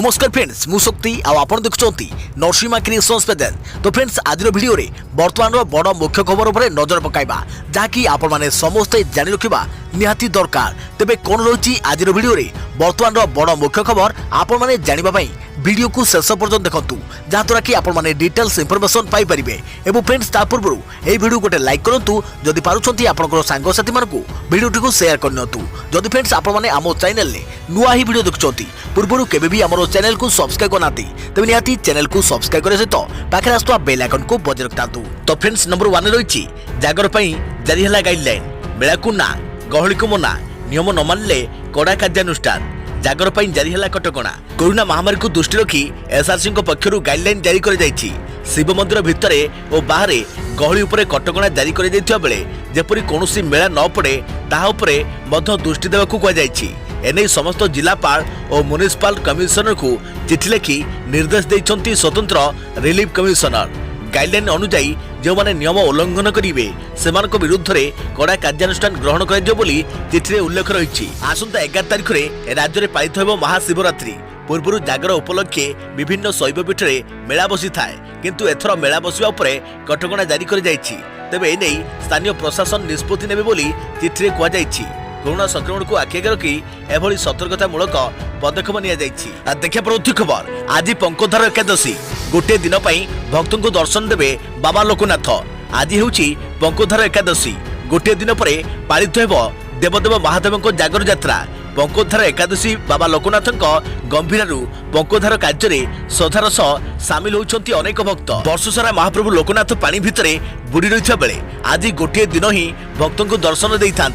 नमस्कार फ्रेंड्स मु शक्ति आपण देखुंती नरसिंहा क्रिएशंस पेजेल। तो फ्रेंड्स आज वीडियो रे वर्तमान बड़ मुख्य खबर उपर नजर पकाइबा जहाँकि आपण माने समस्ते जानि रखिबा निहाती दरकार। तेबे कोन रही आज वीडियो रे वर्तमान बड़ मुख्य खबर आपण माने जानिबा पई वीडियो को शेष पर्यंत देखंतु जहाँद्वारा कि आपण माने डिटेल्स इंफॉर्मेशन पाई परिबे। एवं फ्रेंड्स ता पूर्व एई वीडियो गोटे लाइक करंतु जदि पारुछंती आपनकर सांग साथी मानकु वीडियो को शेयर करनतु। जदि फ्रेंड्स आपण माने आमो चैनल ले नुआ ही वीडियो देखुछंती पूर्व केबे भी हमरो चैनल को सब्सक्राइब करनाती तबे निहाती चैनल को सब्सक्राइब करे सहित पाखे आस्तुवा बेल आइकन को बजाय रखतांतु। तो फ्रेंड्स नंबर 1 रही जागर पई जारी हला गाइडलाइन मेला को ना गहली को मना नियम न मानले कड़ा कार्यानुष्ठान। जागर पई जारी हला कटकणा कोरोना महामारी को दृष्टि रखी एसआरसी पक्षरु गाइडलाइन जारी कर जाइछि। शिव मंदिर भितरे और बाहरे गहली उपरे कटकणा जारी कर दैथिबा बेले जेपरि कोनोसी मेला न पड़े ताहा उपरे मध्य दृष्टि देबाकू कह जाइछि। एने समस्त जिलापाल और म्युनिसिपल कमिशनर को चिठी लिखि निर्देश दैछंती स्वतंत्र रिलीफ कमिशनर। गाइडलाइन अनुसार जो माने नियम उल्लंघन करेंगे से विरुद्ध में कड़ा कार्यानुष्ठान ग्रहण कर चिठी उल्लेख रही। आसंता 11 तारिख में राज्य में पालित हो महाशिवरात्रि पूर्व जागर उपलक्षे विभिन्न शैवपीठ में मेला बसी थाए किंतु एथर मेला बसिया उपरे कटकणा जारी कर जाइछि। तेबे एने स्थानीय प्रशासन निष्पत्ति नेबे बोली चिठी में कहुଯାଇଛି। कोरोना संक्रमण को आखि रखी एभली सतर्कतामूलक पदक्षेप निया जाइछि। देखिया प्रमुख खबर आज पंकोधार एकादशी गोटे दिन पई भक्तों को दर्शन देवे बाबा लोकनाथ। आज हेउछि पंकोधार एकादशी गोटे दिन परे पालित हेबो देवदेव महादेव जागर यात्रा। पंकोधार एकादशी बाबा लोकनाथ गंभीरु पंकोधार कार्य श्रद्धार सह सामिल होती अनेक भक्त। वर्ष सारा महाप्रभु लोकनाथ पानी भितरे बुड़ी रही बेले आज गोटे दिन ही भक्तों को दर्शन दे था।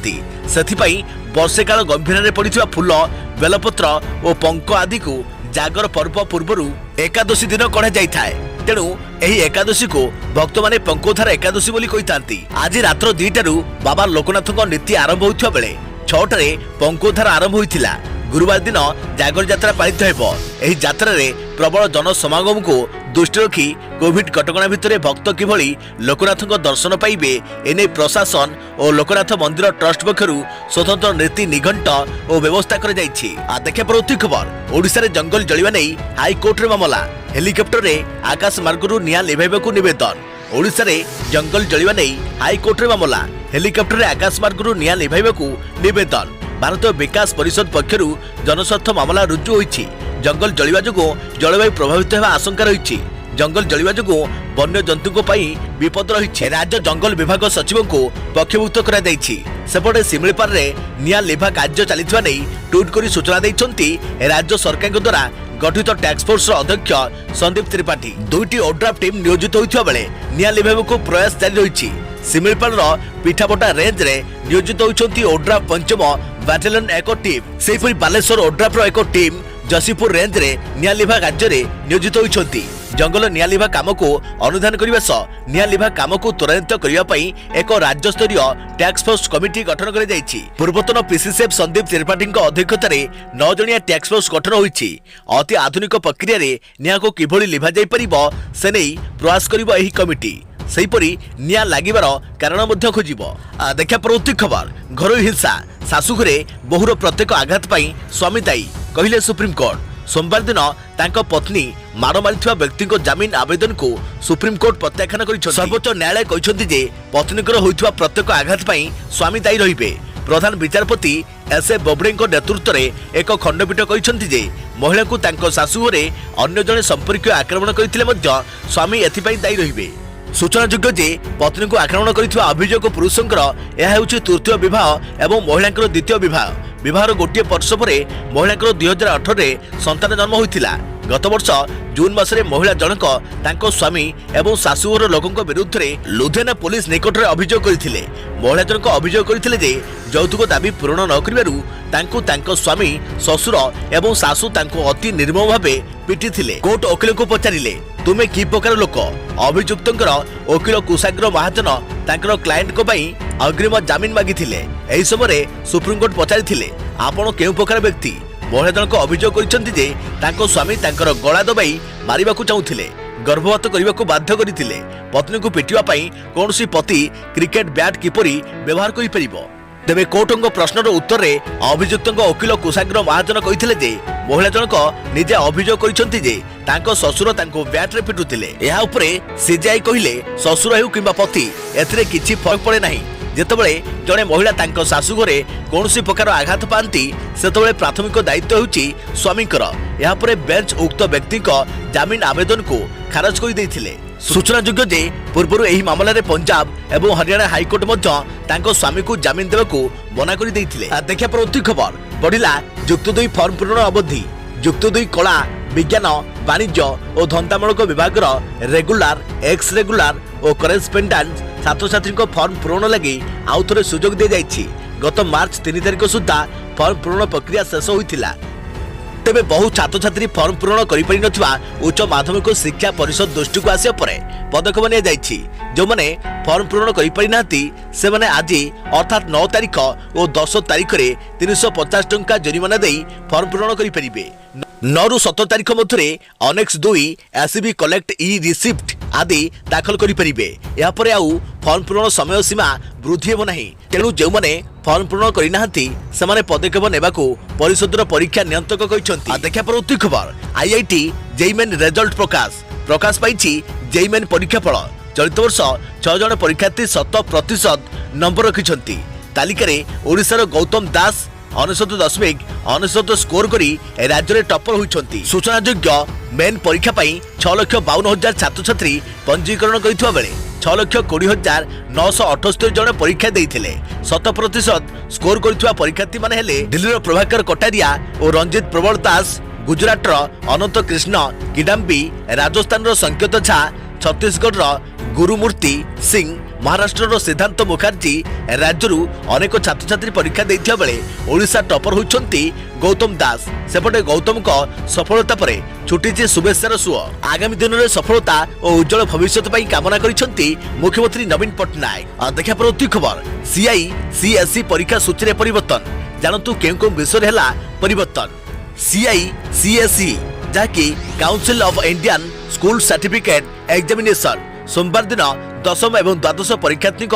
सेथिपाई वर्षे काल गंभीर पड़ता फूल बेलपत्र और पंक आदि को जागर पर्व पूर्व एकादशी दिन कढ़ा जाए। तेणु एही एकादशी को भक्त माने पंकोधार एकादशी बोली कही। आज रात्र 2टारू बाबा लोकनाथ नीति आरंभ होता बेले 6टारे पंकोधार आरंभ होइथिला। गुरुवार दिन जागर यात्रा पालित हेबो। एही यात्रा रे प्रबल जनसमागम को दृष्टि रखी कोविड कटकणा भितर भक्त किभली लोकनाथ दर्शन पाइबे एने प्रशासन और लोकनाथ मंदिर ट्रस्ट पक्षरु स्वतंत्र नीति निघंट और व्यवस्था कर जाइछि। देखिया प्रमुख खबर ओडिशा रे जंगल जलिवा नै हाईकोर्ट रे मामला हेलिकॉप्टर रे आकाश मार्गरु निया लिभाइबाकू निवेदन। ओडिशा रे जंगल जलिवा नै हाईकोर्ट रे मामला हेलिकॉप्टर रे आकाश मार्गरु निया लिभाइबाकू निवेदन। भारतीय विकास परिषद पक्षरु जनस्वार्थ मामला रुजु होइछि। जंगल जलिवा जोगो जलवायु प्रभावित होगा आशंका रही। जंगल जलिवा जोगो वन्य जंतु विपद रही। राज्य जंगल विभाग सचिव को पक्षभुक्त करा जाइछि। सेपटे सिमिलपाल रे निया लिभा कार्य चलिथिबा नै ट्वीट करी सूचना दैछंती राज्य सरकार द्वारा गठित टैक्स फोर्स अध्यक्ष संदीप त्रिपाठी। 2टी ओड्राफ टीम नियोजित होइथिबा बेले निया लिभाइबाकू प्रयास जारी रही। सिमिलपाल पिठापटा रेंज रे नियोजित होइछंती ओड्राफ पंचम बैटालियन एक टीम। सेहिपरि बालेश्वर ओड्राफ एक टीम जसीपुर रेंज रे निया लिभा कार्य रे नियोजित होइछंती। जंगल निया लिभा काम को अनुधान करने सह निया लिभा काम को त्वरान्वित करने एक राज्य स्तरीय टैक्स फोर्स कमिटी गठन कर जाइछि। पूर्वतन पीसीसीएफ संदीप त्रिपाठी अध्यक्षतार 9 जणिया टैक्स फोर्स गठन होइछि। अति आधुनिक प्रक्रिया रे निया को किभली लिभा जाई परिबो से नै प्रयास करिबो एही कमिटी। सेहीपरि निया लागिबार कारण मध्य खोजिबो। देखिया प्रमुख खबर घरोई हिंसा शाशु घरे बहुर प्रत्येक आघात पाई स्वामी दायी कहिले सुप्रीम कोर्ट। सोमवार दिन तांको पत्नी माड़ मारिथिबा व्यक्ति को जामीन आवेदन को सुप्रीम कोर्ट प्रत्याख्यान करिछथि। सर्वोच्च न्यायालय कहिसथि जे पत्नीकर होइथिबा प्रत्येक आघात पाई स्वामी दायी रहिबे। प्रधान विचारपति एसए बोबड़े नेतृत्व में एक खंडपीठ कहिसथि जे महिला को तांको शाशु घरे अन्य जणे संपर्क आक्रमण करथिले मध्य स्वामी एथिपाई दायी रहिबे। सूचनायोग्य जे पत्नी को आक्रमण करथिबा अभियोग पुरुषंकर यह हेउछि तृतीय विवाह एवं महिलांकर द्वितीय विवाह। विवाहर गोटे वर्ष पर महिलांकर 2018 रे संतान जन्म होइथिला। गत वर्ष जून मासरे महिला जनक तांको स्वामी एवं शाशुघर लोकंक विरुद्ध रे लुधियाना पुलिस निकट रे अभियोग करथिले। महिला जनक अभियोग करथिले जे यौतुक दाबी पूर्ण न करिबारु तांको तांको स्वामी ससुर एवं शाशु तांको अति निर्मम भावे पिटिथिले। कोर्ट वकील को पचारिले तुमे की प्रकार लोक। अभियुक्तंकर वकील कुशाग्र महाजन तांकर क्लायंट को पई अग्रिम जामीन मागिथिले। एही समय सुप्रीम कोर्ट पचारिथिले आपण केउ प्रकार व्यक्ति। महिला जनक अभियोग करिसथि जे तांको स्वामी तांकर गळा दबाई मारिबाकू चाहुथिले गर्भपात करने बाध्य करथिले। पत्नी को पिटिबा पई कोनोसी पति क्रिकेट बैट किपरि व्यवहार करि परिबो। तेबे कोर्टंग प्रश्नर उत्तर में अभियुक्त वकील कुशाग्र महाजन कहिथिले जे महिला जनक निजे अभियोग करिसंती जे तांको ससुर तांको बैट रे पिटुतिले। एहा उपरे सीजेआई कहिले ससुर हेउ किंबा पति एथिरे किछि फरक पड़े नाही। जेतेबेले जणे महिला तांको सासु घरे कोनोसी प्रकार आघात पांती सेतेबेले प्राथमिक दायित्व हेउची स्वामीकर। एहा परे बेंच उक्त व्यक्ति को जामीन आवेदन को खारज कर देथिले। सूचनायोग्य जे पूर्व एही मामलारे पंजाब एवं हरियाणा हाईकोर्ट मध्य तांको स्वामी को जामीन देबाकू मना कर देथिले। देखिया परवर्ती खबर बढ़िला युक्त 2 फॉर्म पूरण अवधि। युक्त 2 कला विज्ञान वाणिज्य और धंदामूलक विभाग रेगुलार एक्स रेगुलार और करेस्पेंडेंट छात्र छात्री फॉर्म पूरण लगी आउ थे सुजोग दी जाइछि। गत मार्च 3 तारिख सुधा फॉर्म पूरण प्रक्रिया शेष होइथिला। तेबे बहु छात्र छात्री फॉर्म पूरण करि पारि नथिबा उच्च माध्यमिक शिक्षा परिषद दृष्टि को आसिया परे पदक्षेप निया जाइछि। जो माने फॉर्म पूरण करि पारि नाथि से माने आज अर्थात 9 तारिख और 10 तारिख रे 350 टंका जरिमाना देई फॉर्म पूरण करि परिबे। 9 रु 17 तारिख मध्य अनेक्स 2 एसबी कलेक्ट ई रिसिप्ट आदि दाखल करि परिबे। या परे आउ फॉर्म पूरण समय सीमा वृद्धि हेबो नाही। तेणु जे माने फॉर्म पूरण करि नाहंती से माने पदक्षेप नेबाकू परिषदर परीक्षा नियंत्रक कहिसंती। देखिया परवर्ती खबर आईआईटी जेईमेन रिजल्ट प्रकाश पाइछि। जेईमेन परीक्षा फल चलित वर्ष 6 जन परीक्षार्थी 100% नंबर रखिसंती। तालिकारे ओडिशार गौतम दास 99.99 स्कोर करी राज्य में टपर होइछंती। सूचनायोग्य मेन परीक्षा पाई 6,52,000 छात्र छात्री पंजीकरण करिथुवा बेले 6,20,978 जन परीक्षा देइथिले। 100% स्कोर करिथुवा परीक्षार्थी माने हेले दिल्लीर प्रभाकर कटारिया और रंजित प्रबल दास, गुजरातर अनंत कृष्ण किडाम्बी, राजस्थान संकेत झा, छत्तीसगढ़ गुरुमूर्ति सिंह, महाराष्ट्र सिद्धांत मुखर्जी राज्य अनेक छात्र छात्री परीक्षा देइथिया बेले ओडिशा टपर होइछंती गौतम दास। सेपटे गौतम को सफलता परे छुटीचे शुभेच्छार सुओ। आगामी दिन में सफलता और उज्जवल भविष्य पाई कामना करिसंती मुख्यमंत्री नवीन पट्टनायक। देखिया परवर्ती खबर सीआईसीएसई परीक्षा सूची में परिवर्तन। जानतु केउ विषय हैला परिवर्तन। सीआईसीएसई जाकी council of Indian school certificate examination सोमवार दिन 10th एवं 12th परीक्षार्थी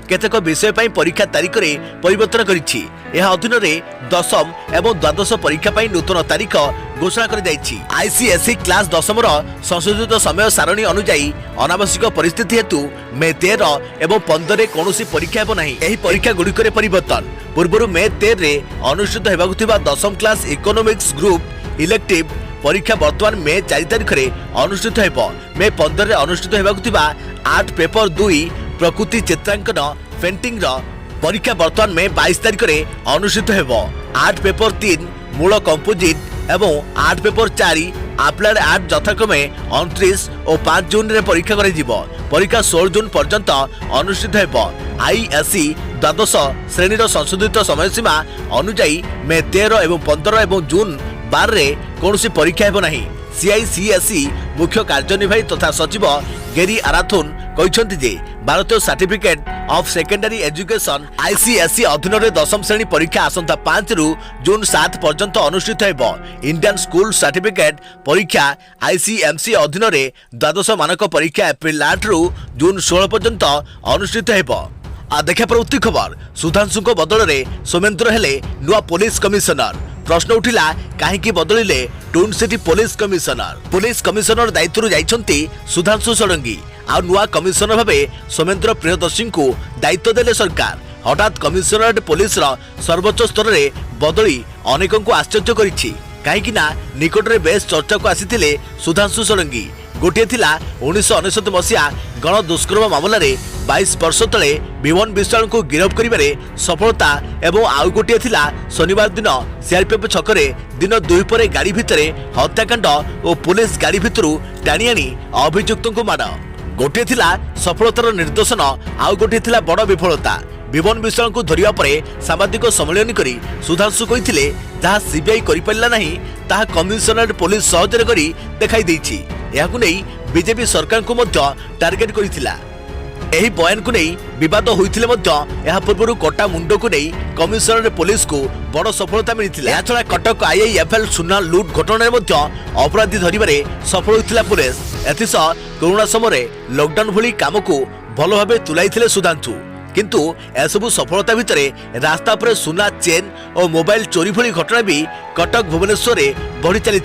केतेक विषय पर परीक्षा तारीख में परिवर्तन करिछि। यह अधीन में 10th एवं 12th परीक्षा पर नूतन तारीख घोषणा कर जाइछि। आईसीएसई क्लास 10th संशोधित समय सारणी अनुसार अनावश्यक परिस्थिति हेतु मे 13 एवं 15 कौनसी परीक्षा हेबो नाही। एही परीक्षा गुड़िक परिवर्तन पूर्व मे 13 रे अनुष्ठित हेबाकु थिबा 10th class economics group elective परीक्षा वर्तमान मे 4 तारिख रे अनुष्ठित हेबो। मे 15 रे अनुष्ठित हेबाकु थिबा आर्ट पेपर 2 प्रकृति चित्रांकन पेंटिंग परीक्षा वर्तमान मे 22 तारिख रे अनुष्ठित हेबो। आर्ट पेपर 3 मूल कंपोजिट एवं आर्ट पेपर 4 अप्लाइड आर्ट यथाक्रमे 29 और 5 जून रे परीक्षा करे जिवो। परीक्षा 16 जून पर्यंत अनुष्ठित हेबो। आईएससी द्वादश श्रेणी संशोधित समय सीमा अनुसार मे 13 एवं 15 एवं जून 12 रे कौनसी परीक्षा हेबो नाही। सीआईसीएसई मुख्य कार्यनिर्वाही तथा सचिव गेरी आराथुन कहिसंती जे भारतीय certificate of secondary education ICSE अधीन रे 10th श्रेणी परीक्षा आसंता 5 रु जून 7 पर्यंत अनुष्ठित हेबो। इंडियन स्कूल सर्टिफिकेट परीक्षा आईसीएमसी अधीन रे द्वादश मानक परीक्षा एप्रिल 8 रु जून 16 पर्यंत अनुष्ठित हेबो। देखिया प्रवृत्ति खबर सुधांशु बदल रे सोमेन्द्र हेले नुआ पुलिस कमिशनर। प्रश्न उठिला कहीं बदलिले टून सिटी पुलिस कमिशनर दायित्व जाइछंती सुधांशु षडंगी आ नुआ कमिशनर भावे सोमेन्द्र प्रियदर्शी को दायित्व देले सरकार। हठात कमिशनरेट पुलिस सर्वोच्च स्तर में बदली अनेकों को आश्चर्य करिछि। कहीं निकट में बेस चर्चा को आसीथिले सुधांशु षडंगी। गोटे थिला 1999 मसीहा गण दुष्कर्म मामलें 22 वर्ष तले विमन विश्वाल को गिरफ्त करिबारे सफलता एवं आउ गोटे थिला शनिवार दिन सीआरपीएफ छकरे दिन 2 पर गाड़ी भितरे हत्याकांड और पुलिस गाड़ी भितरू टाणी आनी अभियुक्त को माड़। गोटे थिला सफलतार निर्देशन आउ गोटे थिला बड़ विफलता। विमन विश्वाल को धरिया परे सामाजिक सम्मेलन करी सुधांशु कहिथिले जहाँ सीबीआई करि पारिला नाही ताहा कमिशनरेट पुलिस सहजरे करी देखाई दैछि। एहाकु नै बीजेपी सरकार को मध्य टार्गेट करिथिला। एही बयान को नहीं विवाद होइथिले मध्य एहा पूर्व कटा मुंड को नहीं कमिशनरेट पुलिस को बड़ सफलता मिलिथिला। या छड़ा कटक आईआईएफएल सुना लूट घटना मध्य अपराधी धरिबारे सफल होइथिला पुलिस। एथिसह कोरोना समय लॉकडाउन भली काम को भल भाबे तुलाइथिले सुधांशु। किंतु एसबु सफलता भितर रास्ता पर सुना चेन और मोबाइल चोरी भली घटना भी कटक भुवनेश्वर बढ़ी चली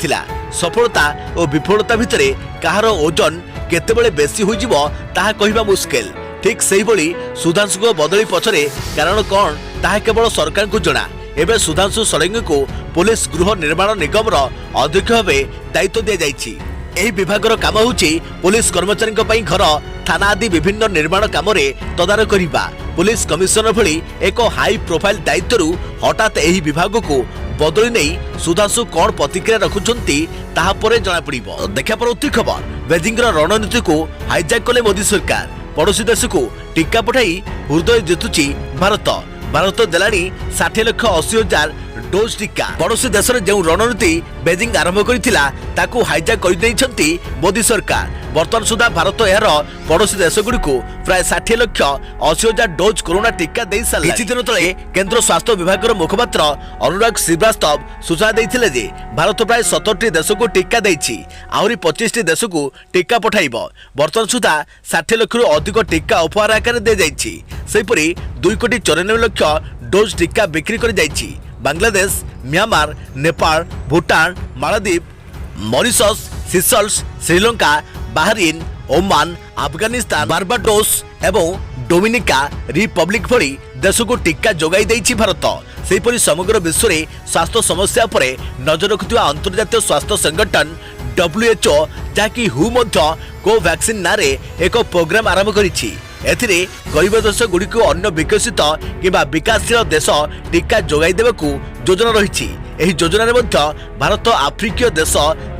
सफलता और विफलता भितर कहार ओजन केतेबेले बेसी होइजिबो ताहा कहिबा मुश्किल। ठीक सेही भली सुधांशु को बदली पछरे कारण कौन ताहा केवल सरकार को जणा। एबे सुधांशु षडंगी को पुलिस गृह निर्माण निगम अध्यक्ष भाव दायित्व दि जाइछि। एही विभागर काम होउछि पुलिस कर्मचारी पई घर थाना आदि विभिन्न निर्माण काम तदारख करिबा। पुलिस कमिशनर भली एक हाई प्रोफाइल दायित्व हठात एही विभाग को बदली नहीं सुधांशु कौन प्रतिक्रिया रखुंती ताहा परे जना पड़िबो। देखा परवर्ती खबर बेजिंगर रणनीति को हाईजैक कले मोदी सरकार। पड़ोशी देश को टीका पठाई हृदय जितुची भारत। भारत देलानी 60,80,000 डोज टीका। पड़ोशी देश में जो रणनीति बेजिंग आरंभ करथिला ताकू हाईजैक कर देइछंती मोदी सरकार। वर्तमान सुधा भारत यार पड़ोशी देशगुड़ी को प्राय 60,80,000 डोज कोरोना टीका दे सारा। किछि दिन तले केंद्र स्वास्थ्य विभाग मुखपात्र अनुराग श्रीवास्तव सूचना देइथिले जे भारत प्राय 70 देश को टीका देइछि। आहुरी 25 देश को टीका पठाइबो। वर्तमान सुधा 60 लाख रु अधिक टीका उपहार आकार दे जाइछि। सेहिपरि 2,94,00,000 डोज टीका बिक्री कर जाइछि। Bangladesh, Myanmar, Nepal, Bhutan, Maldives, Mauritius, Seychelles, Sri Lanka, Bahrain, Oman, Afghanistan, Barbados एवं डोमिनिका रिपब्लिक भली देश को टीका जोगाई देइछि भारत। सेहिपरि समग्र विश्व में स्वास्थ्य समस्या पर नजर रखुवा अंतर्जातीय स्वास्थ्य संगठन WHO जहाँकि हु कोवैक्सीन नारे एक प्रोग्राम आरंभ करिछि। एथिरे गरीब देश गुड़ी को अन्य विकसित किंबा विकासशील देश टीका जोगाई देबाकू योजना रही। एही योजना भारत आफ्रिकीय देश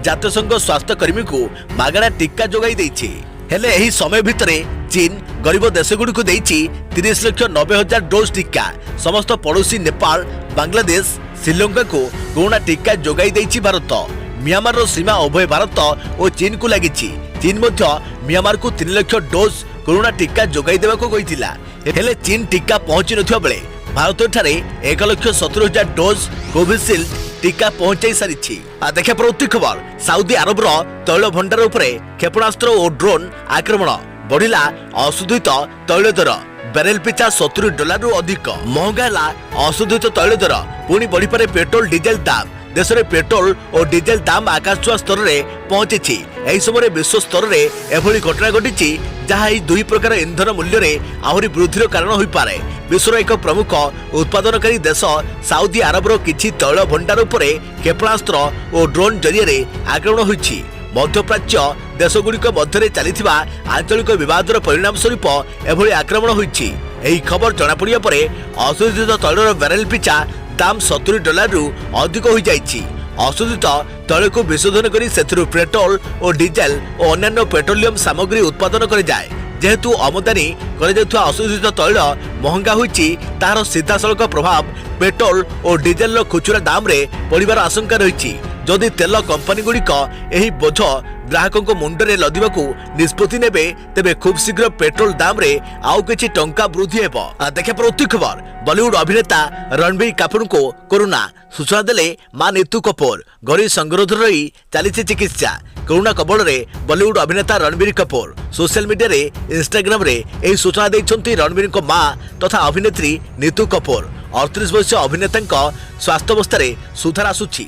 जातीय संघ स्वास्थ्य कर्मी को मागଣା टीका जोगाई देइछि। हेले एही समय भितरे चीन गरीब देश गुड़ी को देइछि 30,90,000 डोज टीका। समस्त पड़ोशी नेपाल, बांग्लादेश, श्रीलंका को कोरोना टीका जोगाई देइछि भारत। म्यांमार रो सीमा उभय भारत और चीन को लागिछि। चीन मध्य म्यांमार को 3 लाख डोज कोरोना टीका जोगाई देवा को कहिथिला। हेले चीन टीका पहुंची नथिबा बेले भारत ठारे 1,70,000 डोज कोविशील्ड टीका पहुंचाई सारिछि। देखा परवर्ती खबर सऊदी अरब रो तैल भंडार उपरे क्षेपणास्त्र और ड्रोन आक्रमण बढ़िला। अशोधित तैल दर बैरेल पिछा $70 रु अधिक महंगा है। अशोधित तैल दर पुणी बढ़ी पारे पेट्रोल डीजेल दाम। देश में पेट्रोल और डीजेल दाम आकाश छुआ स्तर में पहुंची। एही समय विश्व स्तर में एभली घटना घटी जहाँ यह दुई प्रकार इंधन मूल्य में आहरी वृद्धि कारण हो पारे। विश्वर एक प्रमुख उत्पादनकारी देश सऊदी अरबर किछि तैल भंडार उपरे क्षेपणास्त्र और ड्रोन जरिए आक्रमण होइछि। मध्यप्राच्य देशगुड़िक मध्य चली आंचलिक विवादर परिणाम स्वरूप एभली आक्रमण होइछि। एही खबर जनापड़ा पर अशोधित तैलर बैरेल पिछा दाम $70 रु अधिक हो जाइछि। अशोधित तैल को विशोधन करी सेथिरु पेट्रोल और डीजेल और अन्य पेट्रोलियम सामग्री उत्पादन करे जाए। जेहेतु आमदानी कर अशोधित तैल महंगा होइछि तार सीधासलख प्रभाव पेट्रोल और डीजेल खुचुरा दाम रे पड़िबार आशंका रही। जदि तेल कंपनी गुड़िक एही बोझ ग्राहकों मुंडरे लदिबाकू निष्पत्ति नेबे तेबे खूब शीघ्र पेट्रोल दाम रे आउ किछि टंका वृद्धि हेबो। देखा परवर्ती खबर बॉलीवुड अभिनेता रणबीर कपूर को कोरोना सूचना देले मां नीतू कपूर। गरी संगरोध रही चली चिकित्सा। कोरोना कबल रे बॉलीवुड अभिनेता रणबीर कपूर सोशल मीडिया रे इंस्टाग्राम रे एही सूचना दैछंती रणबीर को मां तथा अभिनेत्री नीतू कपूर। 38 वर्षीय अभिनेता स्वास्थ्य अवस्था सुधार आसुछि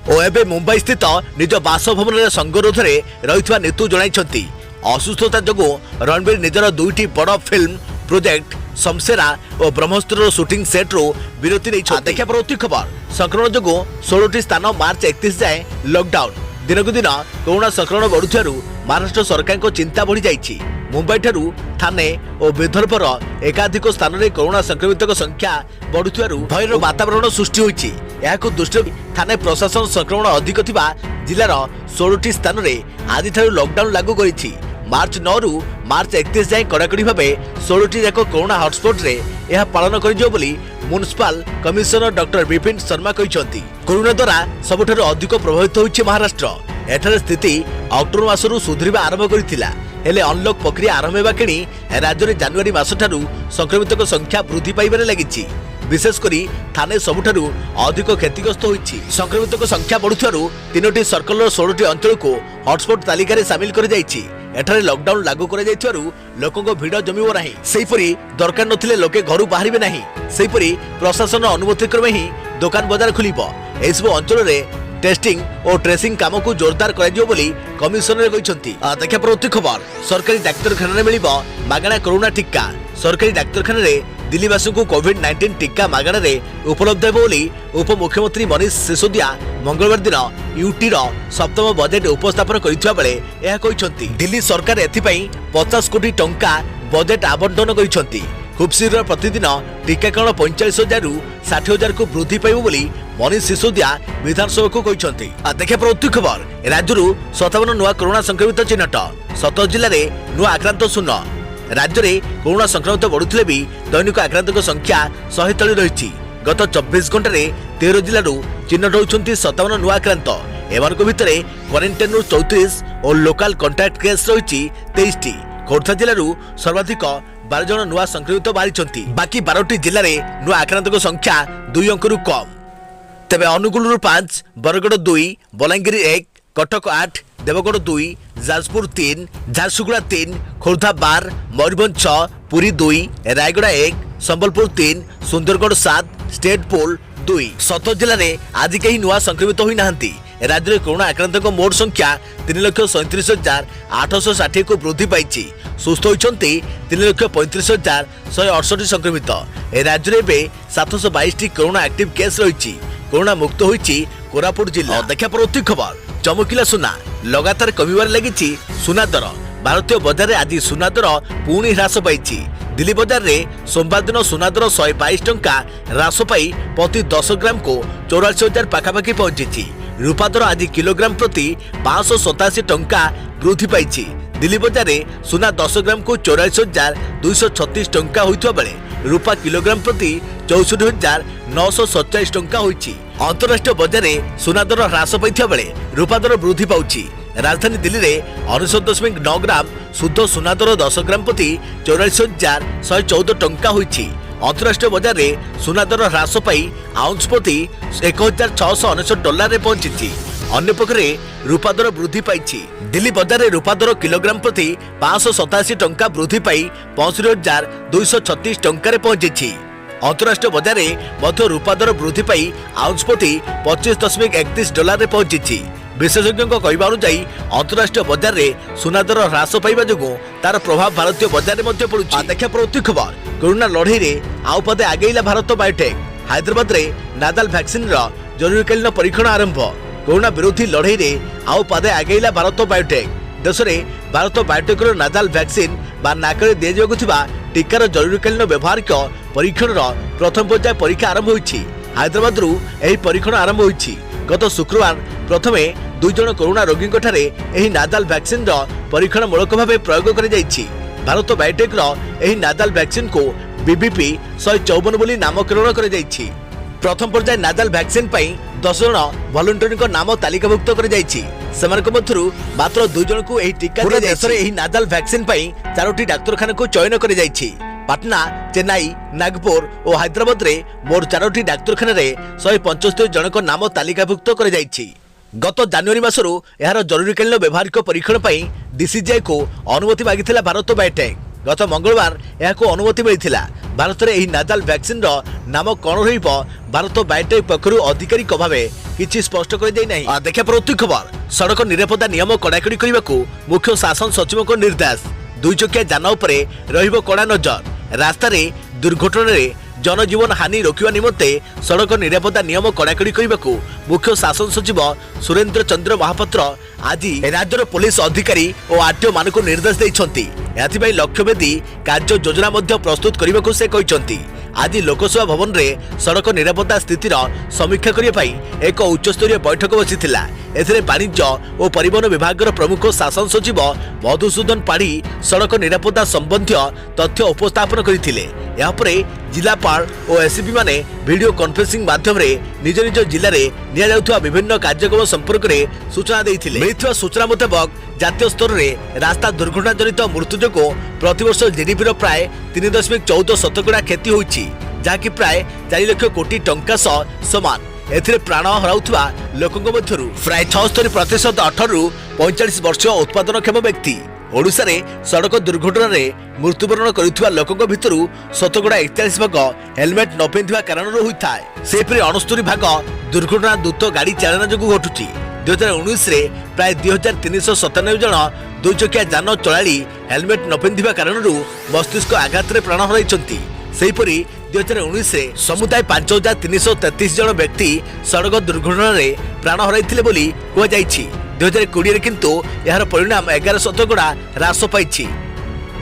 और एबे मुंबई स्थित निज बासभवन संगरोध में रही नीतू जणाइछंती। असुस्थता जोगु रणबीर निजर दुईटी बड़ फिल्म प्रोजेक्ट शमशेरा और ब्रह्मस्त्र शूटिंग सेट रो विरति नहीं। देखा परवर्ती खबर संक्रमण जोगु 16टी स्थान मार्च 31 जाए लॉकडाउन। दिनकु दिन कोरोना संक्रमण बढ़ुथिबारु महाराष्ट्र सरकार को चिंता बढ़ी जाइछि। मुंबई ठारू थाने और विदर्भर एकाधिक स्थान में कोरोना संक्रमित संख्या बढ़ुथिबारु भयर वातावरण सृष्टि होइछि। याकु दृष्टि थाने प्रशासन संक्रमण अधिक थिबा जिलार 16टी स्थान में आज ठारू लॉकडाउन लागू करिछि। मार्च 9 रु मार्च 31 जाए कड़ाकड़ी भाव 16टी जाक कोरोना हॉटस्पॉट रे यह पालन करिजो बोली municipal commissioner doctor Bipin Sharma कहिसंती। कोरोना द्वारा सबुठारु अधिक प्रभावित होइछि महाराष्ट्र। एठारे स्थिति अक्टोबर मासरु सुधरिबा आरंभ करिथिला। हेले अनलॉक प्रक्रिया आरंभ हेबा किणी राज्य में जनवरी मासठारु संक्रमित संख्या वृद्धि पाइबारे लागिछि। विशेषकर थाने सबुठारु अधिक क्षतिग्रस्त होइछि। संक्रमित संख्या बढ़ुथिबारु 3टी सर्कलर 16टी अंचल को हॉटस्पॉट तालिका रे शामिल कर जाइछि। एठारे लॉकडाउन लागू करा जायथिबारु लोकंको भिड़ जमिबो नाही सेहिपरि दरकार नथिले लोके घरु बाहरिबे नाही सेहिपरि प्रशासन अनुमति क्रमे ही दुकान बाजार खुलिबो एसबो अंचल रे टेस्टिंग और ट्रेसिंग काम को जोरदार कराଯିबो बोली कमिशनर कहिसंती। देखा प्रति खबर सरकारी डाक्तरखाना रे मिलिबो मागणा कोरोना टीका सरकारी डाक्तरखाना रे दिल्लीवासी को कोविड-19 टीका मागणा रे उपलब्ध हेबो बोली उपमुख्यमंत्री मनीष सिसोदिया मंगलवार दिन यूटी रो सप्तम बजेट उपस्थापन करिथिबा बेले एहा कहिसंती। दिल्ली सरकार एथिपई 50 कोटी टंका बजेट आवंटन करिसंती। खूब शीघ्र प्रतिदिन टीकाकरण 45,000 रु 60,000 को वृद्धि पाइब बोली मनीष सिसोदिया विधानसभा को कहिसंती। देखा प्रति खबर राज्य 57 नुआ कोरोना संक्रमित चिन्हट 17 जिले में नुआ आक्रांत शून्य राज्य में कोरोना संक्रमित बढ़ुले भी दैनिक आक्रांत संख्या 100 रही गत 24 घंटे 13 जिलू चिन्हट होती 57 नुआ आक्रांत एमान भितर क्वारेन्टाइन 34 और लोकाल कंटाक्ट केस रही 23टी खोर्धा जिलू सर्वाधिक 12 जन नुआ संक्रमित बाहरी बाकी 12टी जिले में नुआ आक्रांत संख्या 2 अंकरू कम तेबे अनुगुल 5 बरगड़ 2 बलांगीर 1 कटक 8 देवगढ़ 2 जाजपुर 3 झारसुगुड़ा 3 खोर्धा 12 मयूरभंज 6 पुरी 2 रायगड़ा 1 संबलपुर 3 सुंदरगढ़ 7 स्टेट पोल 2 17 जिले में आज कहीं नुआ संक्रमित होई नाहंती। राज्य में कोरोना आक्रांत मोट संख्या 3,37,860 को वृद्धि पाई सुस्थ होती 3,35,168 संक्रमित राज्य में 722 कोरोना एक्टिव केस रही कोरोना मुक्त होती कोरापुट जिला। देखा प्रति खबर चमकिला सुना लगातार कमिबार लगी सुना दर भारतीय बजार में आज सुना दर पुणी ह्रास पाई दिल्ली बजार में सोमवार दिन सुना दर 122 टंका ह्रास पाई प्रति 10 ग्राम को 84,000 पाखापाखि पहुंची रूपा दर आज किलोग्राम प्रति 587 टंका वृद्धि पाई दिल्ली बजार में सुना 10 ग्राम को 84,236 टंका होइथिबा बेले रूपा किलोग्राम प्रति 64,947 टंका होइछि। अंतरराष्ट्रीय बजार में सुना दर ह्रास पाइथिबा बेले रूपा दर वृद्धि पाउछि। राजधानी दिल्ली में 19.9 ग्राम शुद्ध सुना दर 10 ग्राम प्रति 44,114 टंका होइछि। अंतरराष्ट्रीय बजार में सुना दर ह्रास पाई आउंस प्रति $1,669 रे पहुंची अन्य पक्षरे रूपा दर वृद्धि पाई दिल्ली बजार में रूपा दर किलोग्राम प्रति 587 टंका वृद्धि पाई 65,236 टंका पहुंची। अंतरराष्ट्रीय बजार में मध्य रूपा दर वृद्धि पाई आउंस प्रति $25.31 रे पहुंची। विशेषज्ञों कहवा अनुଯାयी अंतरराष्ट्रीय बजार में सुना दर ह्रास पाइबा जोगु तार प्रभाव भारतीय बजार में मध्य पड़ुछि। देखा प्रति खबर कोरोना लड़ाई में आउ पदे आगेला भारत बायोटेक हैदराबाद में नादाल वैक्सीन जरूरीकालीन परीक्षण आरंभ कोरोना विरोधी लड़ाई में आउ पदे आगेला भारत बायोटेक देश में भारत बायोटेक नादाल वैक्सीन बा नाकरे दि जाउथिबा टीकार जरूरीकालीन व्यवहारिक परीक्षण प्रथम पर्याय परीक्षा आरंभ होइछि। हैदराबाद एही परीक्षण आरंभ होइछि। गत शुक्रवार प्रथमे 2 जन कोरोना रोगी एही नादाल वैक्सीन परीक्षण मूलक भाव प्रयोग कर भारत बायोटेक एही नादाल वैक्सीन को बीबीपी 154 बोली नामकरण कर प्रथम पर्याय नादाल वैक्सीन 10 जन वॉलंटियर नाम तालिकाभुक्त कर मात्र 2 जन को टीका देश में नादाल वैक्सीन 4टी डाक्तरखाना को चयन कर पाटना चेन्नई नागपुर और हैदराबाद रे मोट 4टी डाक्तरखाना रे 175 जन को नाम तालिकाभुक्त कर गत जनवरी मासरू यार जरूरीकालीन व्यवहारिक परीक्षण डीसीजीआई को अनुमति मागिथिला भारत बायोटेक गत मंगलवार यह अनुमति मिलता। भारत में यह नादाल वैक्सीन नाम कौन रहिबो भारत बायोटेक पक्षरु आधिकारिक भाव किछि स्पष्ट कर दे नहीं। देखा प्रति खबर सड़क निरापत्ता नियम कड़ाकड़ी करने को मुख्य शासन सचिव को निर्देश 2 चकिया जान उपरे रहिबो कड़ा नजर रास्ता रे दुर्घटना रे जनजीवन हानि रोकवा निमंते सड़क निरापत्ता नियम कड़ाकड़ी करने को मुख्य शासन सचिव सुरेंद्र चंद्र महापात्र आज राज्यर पुलिस अधिकारी और आरटीओ मान निर्देश देइछंती। एथिबाई लक्ष्यभेदी कार्य योजना प्रस्तुत करने को से कहते। आज लोकसभा भवन में सड़क निरापत्ता स्थितिर समीक्षा करने एक उच्चस्तरीय बैठक बसीथिला। एथिरे वाणिज्य और परिवहन विभाग प्रमुख शासन सचिव मधुसूदन पाढ़ी सड़क निरापत्ता संबंधी तथ्य उपस्थापन करथिले। यापरे जिलापाल और एसपी माने वीडियो कॉन्फ्रेंसिंग माध्यम रे निज निज जिले में निया जाउथवा विभिन्न कार्यक्रम संपर्क में सूचना देथिले। मिलिथवा सूचना मुताबक जातीय स्तर में रास्ता दुर्घटना जनित मृत्यु जोगो प्रतिवर्ष जीडीपी प्राय 3.14% क्षति होइछि जहाँकि प्राय 4 लाख कोटी टंका समान। एथिरे प्राण हराउथवा लोकंक मध्यरु प्राय 76% 18 रु 45 वर्ष उत्पादनक्षम व्यक्ति ओडिशा रे सड़क दुर्घटना रे मृत्युवरण करुवा लोकों भितर 41% भाग हेलमेट न पिंधा कारण होता है। सेपरि 69 भाग दुर्घटना द्रुत गाड़ी चालन जो घटुची। 2019 रे प्राय 2397 जन दुई चकिया जान चलाड़ी हेलमेट न पिंधा कारण मस्तिष्क आघात रे प्राण हराइछंती। सेहीपरि 2019 रे समुदाय 5333 जन व्यक्ति सड़क दुर्घटना रे प्राण हराइथिले बोली कुआ जाइछि। 2020 रे किंतु यार परिणाम 11 शतकड़ा ह्रास पाइछि।